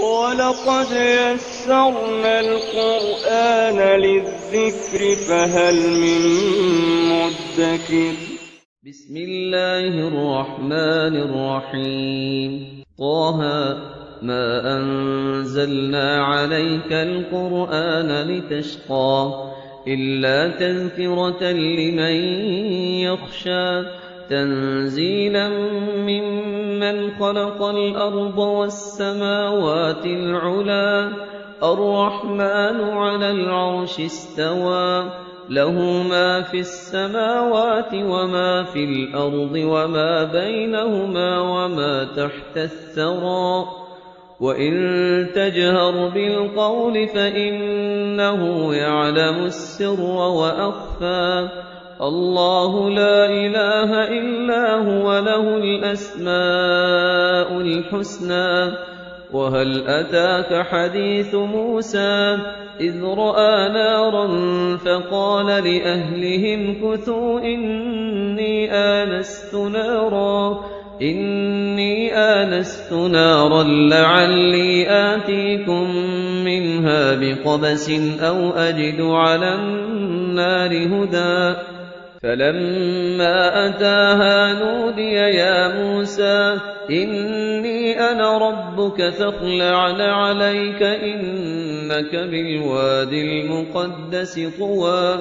ولقد يسرنا القرآن للذكر فهل من مدكر. بسم الله الرحمن الرحيم. طه ما أنزلنا عليك القرآن لتشقى إلا تذكرة لمن يخشى تنزيلا ممن خلق الأرض والسماوات العلا الرحمن على العرش استوى له ما في السماوات وما في الأرض وما بينهما وما تحت الثرى وإن تجهر بالقول فإنه يعلم السر وأخفى الله لا إله إلا هو له الأسماء الحسنى. وهل أتاك حديث موسى إذ رأى نارا فقال لأهلهم كثوا إني آنست نارا لعلي آتيكم منها بقبس أو أجد على النار هدى. فلما أتاها نودي يا موسى إني أنا ربك فاخلع عليك إنك بالواد المقدس طوى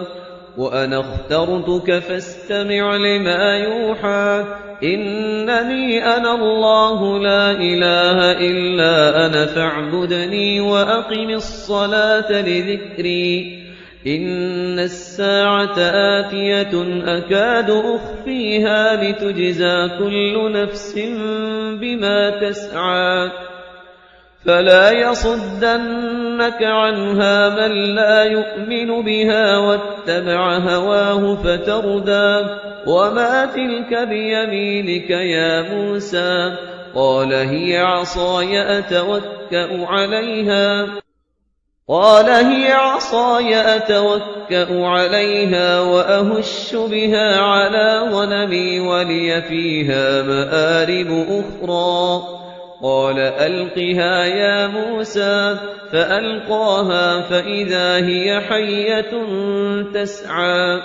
وأنا اخترتك فاستمع لما يوحى إنني أنا الله لا إله إلا أنا فاعبدني وأقم الصلاة لذكري إن الساعة آتية أكاد أخفيها لتجزى كل نفس بما تسعى فلا يصدنك عنها من لا يؤمن بها واتبع هواه فتردى. وما تلك بيمينك يا موسى قال هي عصاي أتوكأ عليها وأهش بها على غنمي ولي فيها مآرب أخرى. قال ألقها يا موسى فألقاها فإذا هي حية تسعى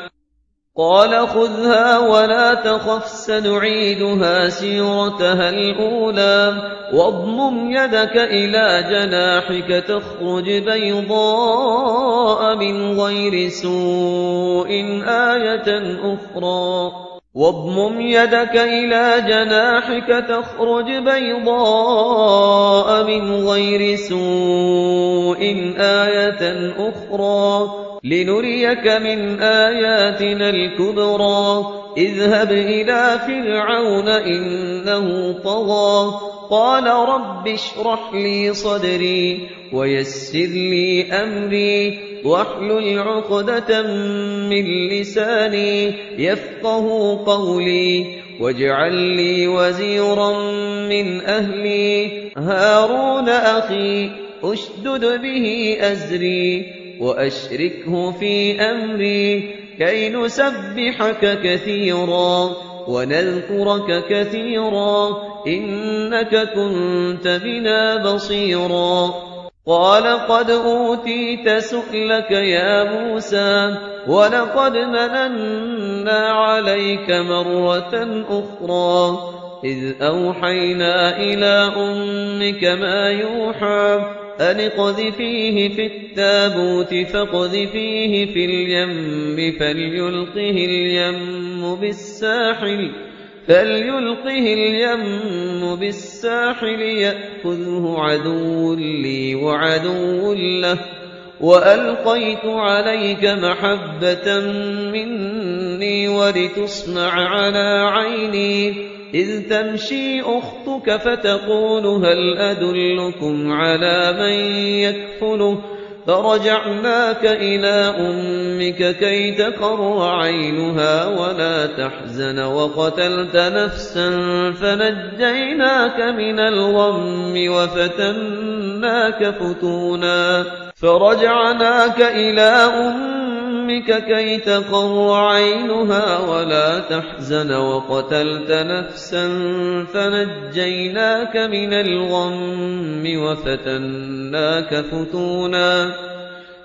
قال خذها ولا تخف سنعيدها سيرتها الأولى واضمم يدك إلى جناحك تخرج بيضاء من غير سوء آية أخرى لنريك من آياتنا الكبرى. اذهب إلى فرعون إنه طغى قال رب اشرح لي صدري ويسر لي أمري واحلل عقدة من لساني يفقه قولي واجعل لي وزيرا من أهلي هارون أخي أشدد به أزري وأشركه في أمري كي نسبحك كثيرا ونذكرك كثيرا إنك كنت بنا بصيرا. قال قد أوتيت سؤلك يا موسى ولقد مننا عليك مرة أخرى إذ أوحينا إلى أمك ما يوحى أن اقذفيه في التابوت فاقذفيه في اليم فليلقه اليم بالساحل يأخذه عدو لي وعدو له وألقيت عليك محبة مني ولتصنع على عيني إذ تمشي أختك فتقول هل أدلكم على من يكفله فرجعناك إلى أمك كي تقر عينها ولا تحزن وقتلت نفسا فنجيناك من الغم وفتناك فتونا فرجعناك إلى أمك أمك كي تقر عينها ولا تحزن وقتلت نفسا فنجيناك من الغم وفتناك فتونا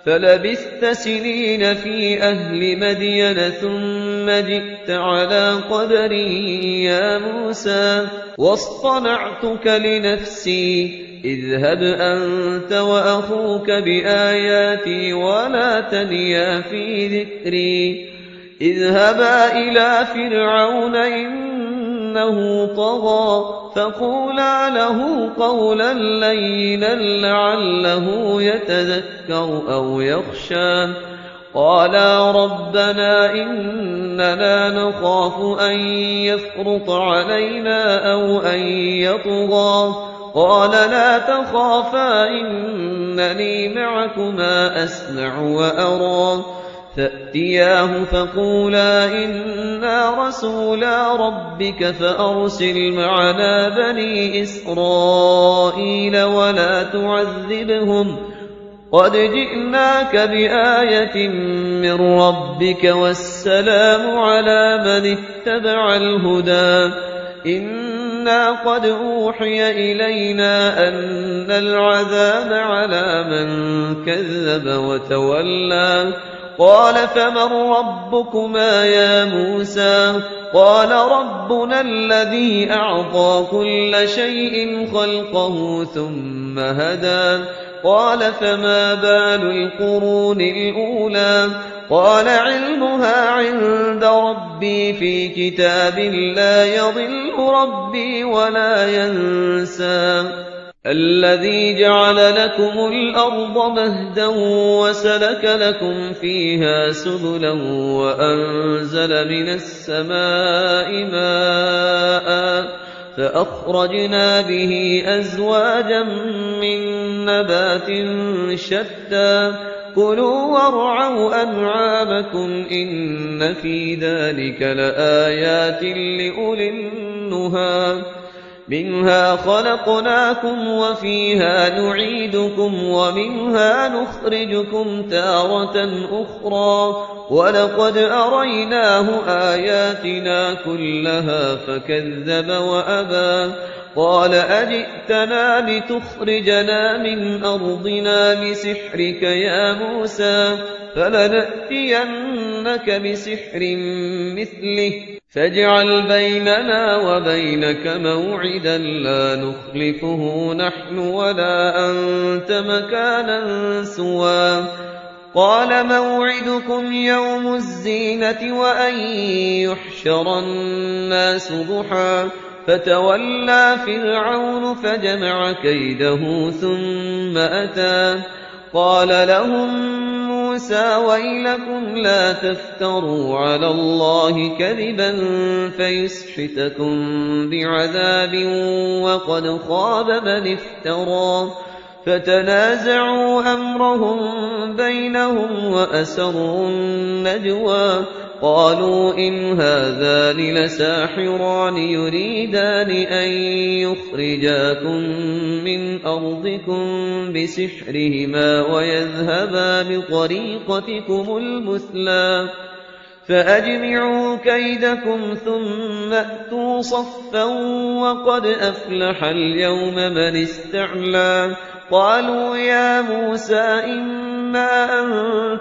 فلبثت سنين في أهل مدين ثم جئت على قدري يا موسى واصطنعتك لنفسي اذهب أنت وأخوك بآياتي ولا تنيا في ذكري اذهبا إلى فرعون إنه طغى فقولا له قولا لينا لعله يتذكر أو يخشى قالا ربنا إننا نخاف أن يفرط علينا أو أن يطغى قال لا تخافا إنني معكما أسمع وأرى فأتياه فقولا إنا رسولا ربك فأرسل معنا بني إسرائيل ولا تعذبهم قد جئناك بآية من ربك والسلام على من اتبع الهدى إنا قد أوحي إلينا أن العذاب على من كذب وتولى قال فمن ربكما يا موسى قال ربنا الذي أعطى كل شيء خلقه ثم هدى قال فما بال القرون الأولى قال علمها عند ربي في كتاب لا يضل ربي ولا ينسى الذي جعل لكم الأرض مهدا وسلك لكم فيها سبلا وأنزل من السماء ماء فأخرجنا به أزواجا من نبات شتى كلوا وارعوا أنعامكم إن في ذلك لآيات لأولي النهى منها خلقناكم وفيها نعيدكم ومنها نخرجكم تارة أخرى ولقد أريناه آياتنا كلها فكذب وأبى قال أجئتنا لتخرجنا من أرضنا بسحرك يا موسى فلنأتينك بسحر مثله فاجعل بيننا وبينك موعدا لا نخلفه نحن ولا أنت مكانا سوى قال موعدكم يوم الزينة وأن يحشر الناس ضحى فتولى فرعون فجمع كيده ثم أتى قال لهم موسى ويلكم لا تفتروا على الله كذبا فيسحتكم بعذاب وقد خاب من افترى فتنازعوا أمرهم بينهم وأسروا النجوى قالوا إن هذان لساحران يريدان أن يخرجاكم من أرضكم بسحرهما ويذهبا بطريقتكم المثلى فأجمعوا كيدكم ثم أتوا صفا وقد أفلح اليوم من استعلى قالوا يا موسى إما أن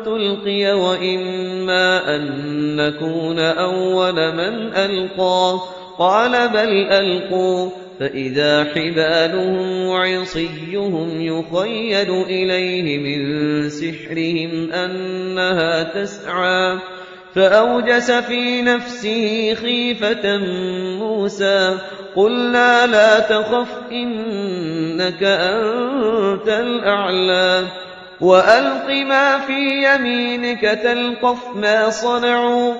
تلقي وإما أن نكون أول من ألقى قال بل ألقوا فإذا حبالهم وعصيهم يخيل إليه من سحرهم أنها تسعى فأوجس في نفسه خيفة موسى قلنا لا تخف إنك أنت الأعلى وألق ما في يمينك تلقف ما صنعوا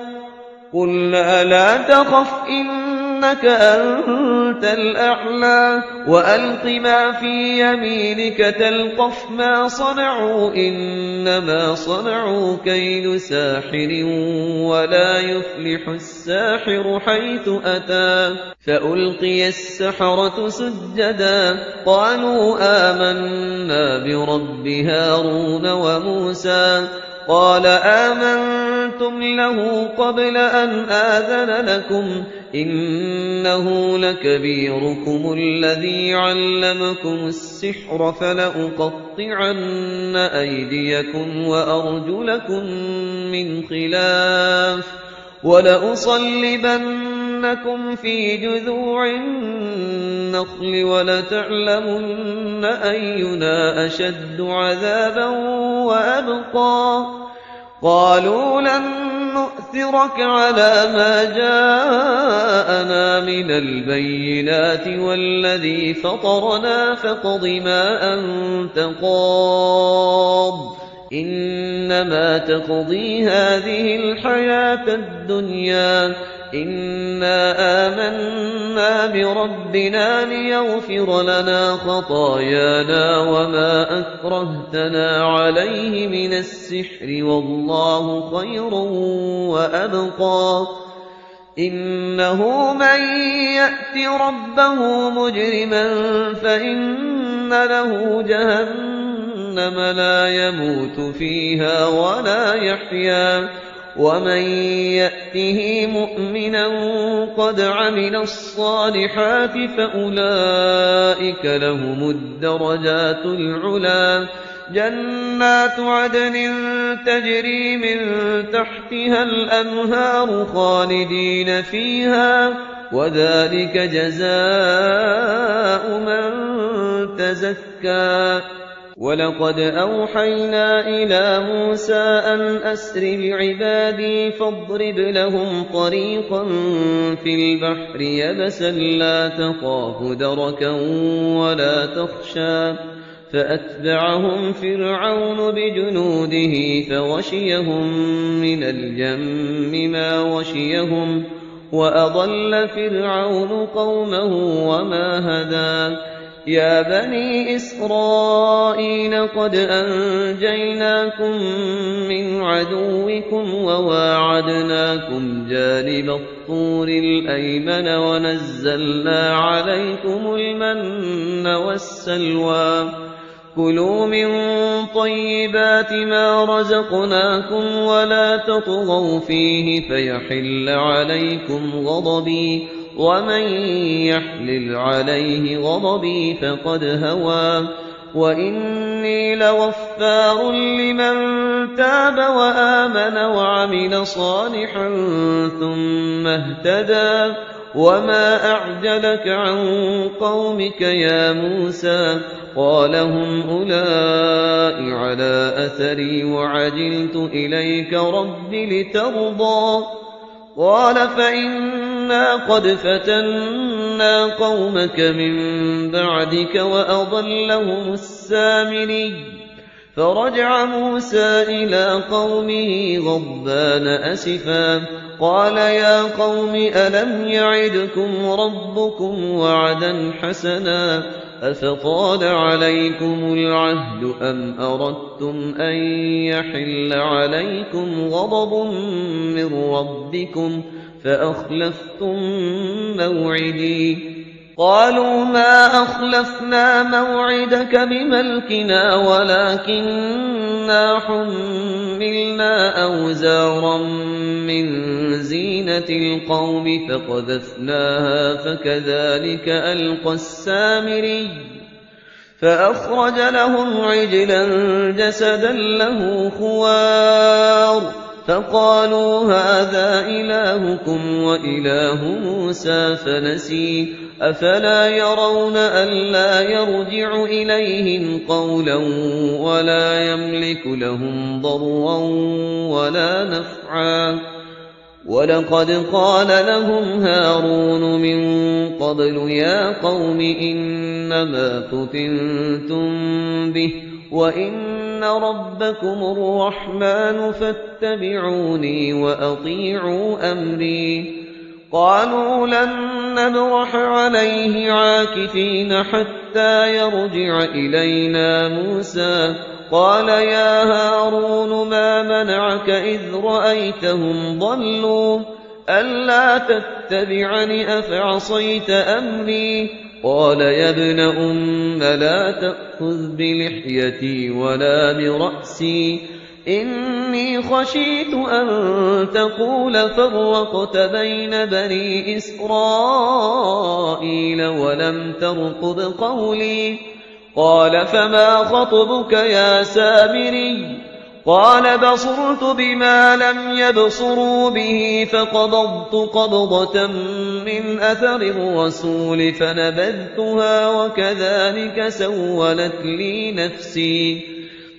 قلنا لا تخف إنك أنت الأعلى وألق ما في يمينك تلقف ما صنعوا إنما صنعوا كيد ساحر ولا يفلح الساحر حيث أتى فألقي السحرة سجدا قالوا آمنا برب هارون وموسى قال آمنتم له قبل أن آذن لكم إنه لكبيركم الذي علمكم السحر فلأقطعن أيديكم وأرجلكم من خلاف ولأصلبنكم في جذوع النخل ولتعلمن أينا أشد عذابا وأبقى قالوا لن نؤثرك على ما جاءنا من البينات والذي فطرنا فاقض ما أنت قاض إنما تقضي هذه الحياة الدنيا إنا آمنا بربنا ليغفر لنا خطايانا وما أكرهتنا عليه من السحر والله خير وأبقى إنه من يأت ربه مجرما فإن له جهنم لا يموت فيها ولا يحيا ومن يأته مؤمنا قد عمل الصالحات فأولئك لهم الدرجات العلى جنات عدن تجري من تحتها الأنهار خالدين فيها وذلك جزاء من تزكى ولقد أوحينا إلى موسى أن أسر بعبادي فاضرب لهم طريقا في البحر يبسا لا تخاف دركا ولا تخشى فأتبعهم فرعون بجنوده فغشيهم من اليم ما غشيهم وأضل فرعون قومه وما هدى يا بني إسرائيل قد أنجيناكم من عدوكم وواعدناكم جانب الطور الأيمن ونزلنا عليكم المن والسلوى كلوا من طيبات ما رزقناكم ولا تطغوا فيه فيحل عليكم غضبي ومن يحلل عليه غضبي فقد هوى وإني لغفار لمن تاب وآمن وعمل صالحا ثم اهتدى وما أعجلك عن قومك يا موسى قال هم أولئك على أثري وعجلت إليك رب لترضى قال فإنا قد فتنا قومك من بعدك وأضلهم السامري فرجع موسى إلى قومه غضبان أسفا قال يا قوم ألم يعدكم ربكم وعدا حسنا أفطال عليكم العهد أم أردتم أن يحل عليكم غضب من ربكم فأخلفتم موعدي قالوا ما أخلفنا موعدك بملكنا ولكننا حملنا أوزارا من زينة القوم فقذفناها فكذلك ألقى السامري فأخرج لهم عجلا جسدا له خوار فقالوا هذا إلهكم وإله موسى فنسي أفلا يرون ألا يرجع إليهم قولا ولا يملك لهم ضرا ولا نفعا ولقد قال لهم هارون من قبل يا قوم إنما فتنتم به وإن ربكم الرحمن فاتبعوني وأطيعوا أمري قالوا لن نبرح عليه عاكفين حتى يرجع إلينا موسى قال يا هارون ما منعك إذ رأيتهم ضلوا ألا تتبعني أفعصيت أمري قال يا ابن لا تأخذ بلحيتي ولا برأسي إني إني خشيت أن تقول فرقت بين بني إسرائيل ولم ترقب قولي. قال فما خطبك يا سامري؟ قال بصرت بما لم يبصروا به فقبضت قبضة من أثر الرسول فنبذتها وكذلك سولت لي نفسي.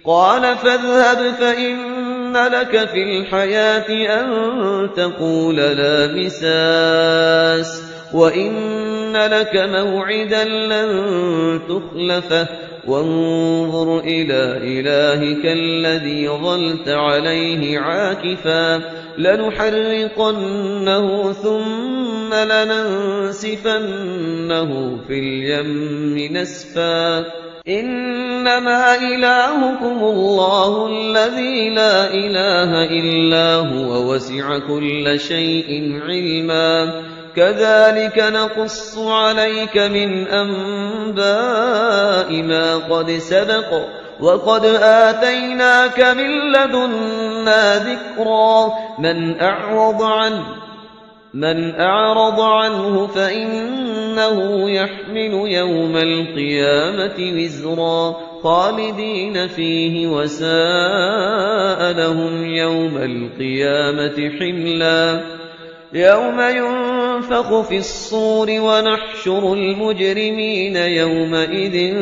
قال فاذهب فإن لك في الحياة أن تقول لا مساس وإن لك موعدا لن تخلفه وانظر إلى إلهك الذي ظلت عليه عاكفا لنحرقنه ثم لننسفنه في اليم نسفا. إنما إلهكم الله الذي لا إله إلا هو وسع كل شيء علما. كذلك نقص عليك من أنباء ما قد سبق وقد آتيناك من لدنا ذكرا. من أعرض عنه فإنه يحمل يوم القيامة وزرا خالدين فيه وساء لهم يوم القيامة حملا. يوم ينفخ في الصور ونحشر المجرمين يومئذ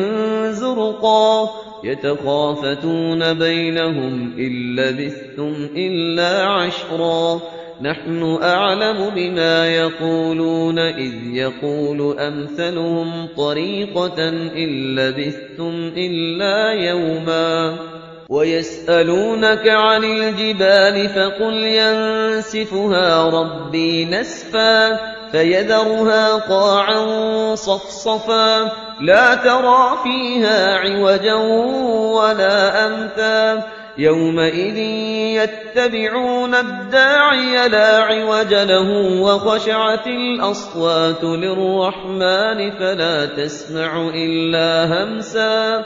زرقا يتخافتون بينهم إن لبثتم إلا عشرا. نحن أعلم بما يقولون إذ يقول أمثلهم طريقة إن لبثتم إلا يوما. ويسألونك عن الجبال فقل ينسفها ربي نسفا فيذرها قاعا صفصفا لا ترى فيها عوجا ولا أمتا. يومئذ يتبعون الداعي لا عوج له وخشعت الأصوات للرحمن فلا تسمع إلا همسا.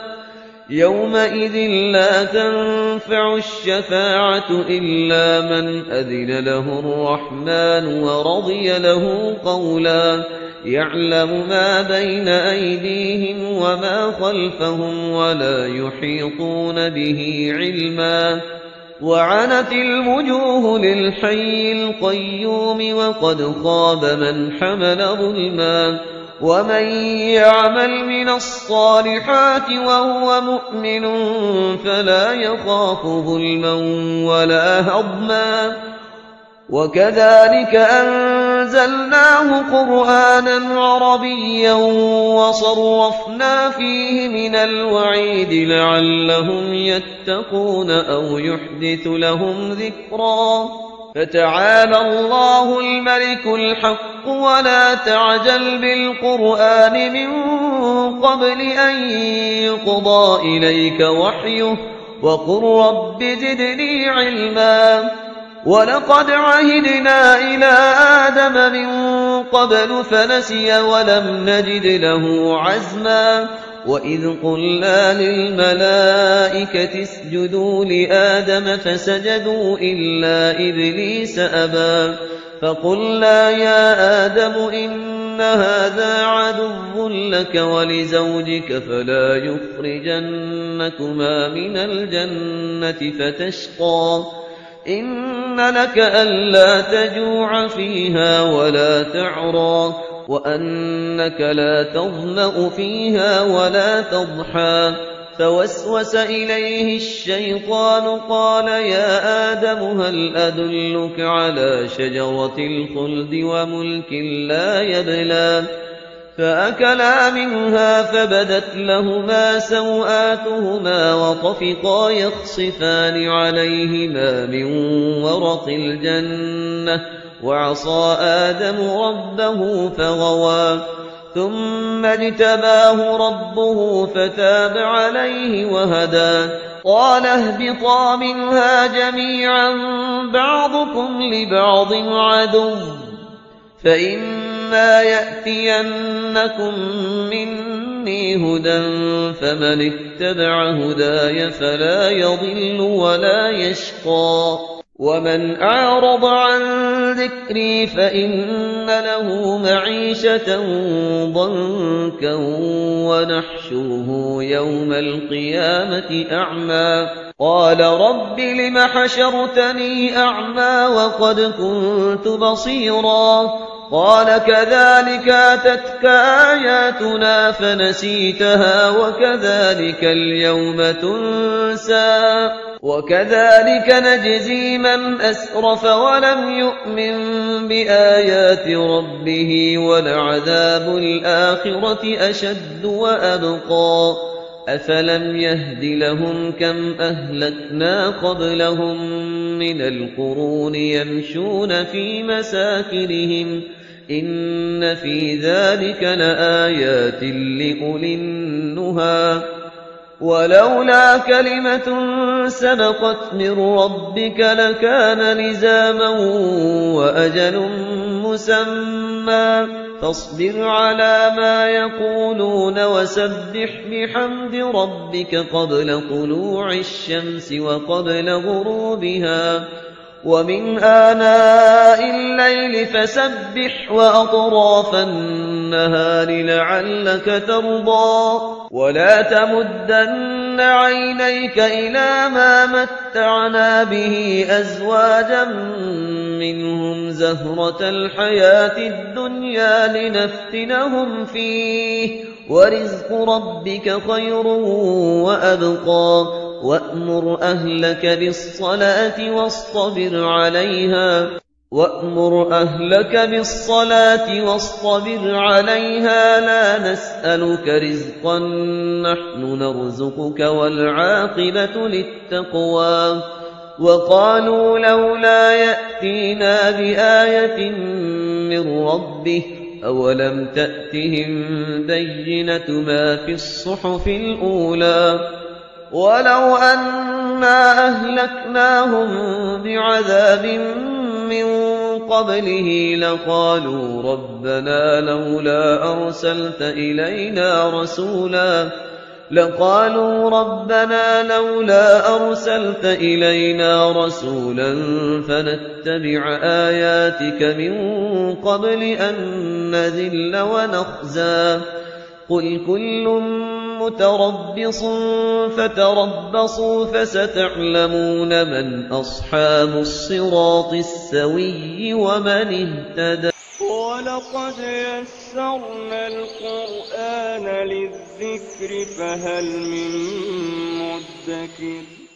يومئذ لا تنفع الشفاعة إلا من أذن له الرحمن ورضي له قولا. يعلم ما بين أيديهم وما خلفهم ولا يحيطون به علما. وعنت الوجوه للحي القيوم وقد خاب من حمل ظلما. ومن يعمل من الصالحات وهو مؤمن فلا يخاف ظلما ولا هضما. وكذلك أنزلناه قرآنا عربيا وصرفنا فيه من الوعيد لعلهم يتقون أو يحدث لهم ذكرا. فتعالى الله الملك الحق ولا تعجل بالقرآن من قبل أن يقضى إليك وحيه وقل رب زدني علما. ولقد عهدنا إلى آدم من قبل فنسي ولم نجد له عزما. وإذ قلنا للملائكة اسجدوا لآدم فسجدوا إلا إبليس أبى. فقلنا يا آدم إن هذا عدو لك ولزوجك فلا يخرجنكما من الجنة فتشقى. إن لك ألا تجوع فيها ولا تعرى وأنك لا تظمأ فيها ولا تضحى. فوسوس إليه الشيطان قال يا آدم هل أدلك على شجرة الخلد وملك لا يبلى. فأكلا منها فبدت لهما سوآتهما وطفقا يخصفان عليهما من ورق الجنة وعصى آدم ربه فغوى. ثم اجتباه ربه فتاب عليه وهدى. قال اهبطا منها جميعا بعضكم لبعض عدو فإما يأتينكم مني مني هدى فمن اتبع هداي فلا يضل ولا يشقى ومن أعرض عن ذكري فإن له معيشة ضنكا ونحشره يوم القيامة أعمى قال رب لم حشرتني أعمى وقد كنت بصيرا قال كذلك أتتك آياتنا فنسيتها وكذلك اليوم تنسى وكذلك نجزي من أسرف ولم يؤمن بآيات ربه ولعذاب الآخرة أشد وأبقى أفلم يهد لهم كم أهلكنا قبلهم من القرون يمشون في مساكنهم إن في ذلك لآيات لأولي النهى ولولا كلمة سبقت من ربك لكان لزاما وأجل مسمى فاصبر على ما يقولون وسبح بحمد ربك قبل طلوع الشمس وقبل غروبها ومن آناء الليل فسبح وأطراف النهار لعلك ترضى ولا تمدن عينيك إلى ما متعنا به أزواجا منهم زهرة الحياة الدنيا لنفتنهم فيه ورزق ربك خير وأبقى وأمر أهلك بالصلاة واصطبر عليها لا نسألك رزقا نحن نرزقك والعاقبة للتقوى وقالوا لولا يأتينا بآية من ربه أولم تأتهم بينة ما في الصحف الأولى ولو أنا أهلكناهم بعذاب من قبله لقالوا ربنا لولا أرسلت إلينا رسولا فنتبع آياتك من قبل أن نذل ونخزى قل كل متربص فتربصوا فستعلمون من أصحاب الصراط السوي ومن اهتدى ولقد يسرنا القرآن للذكر فهل من مدكر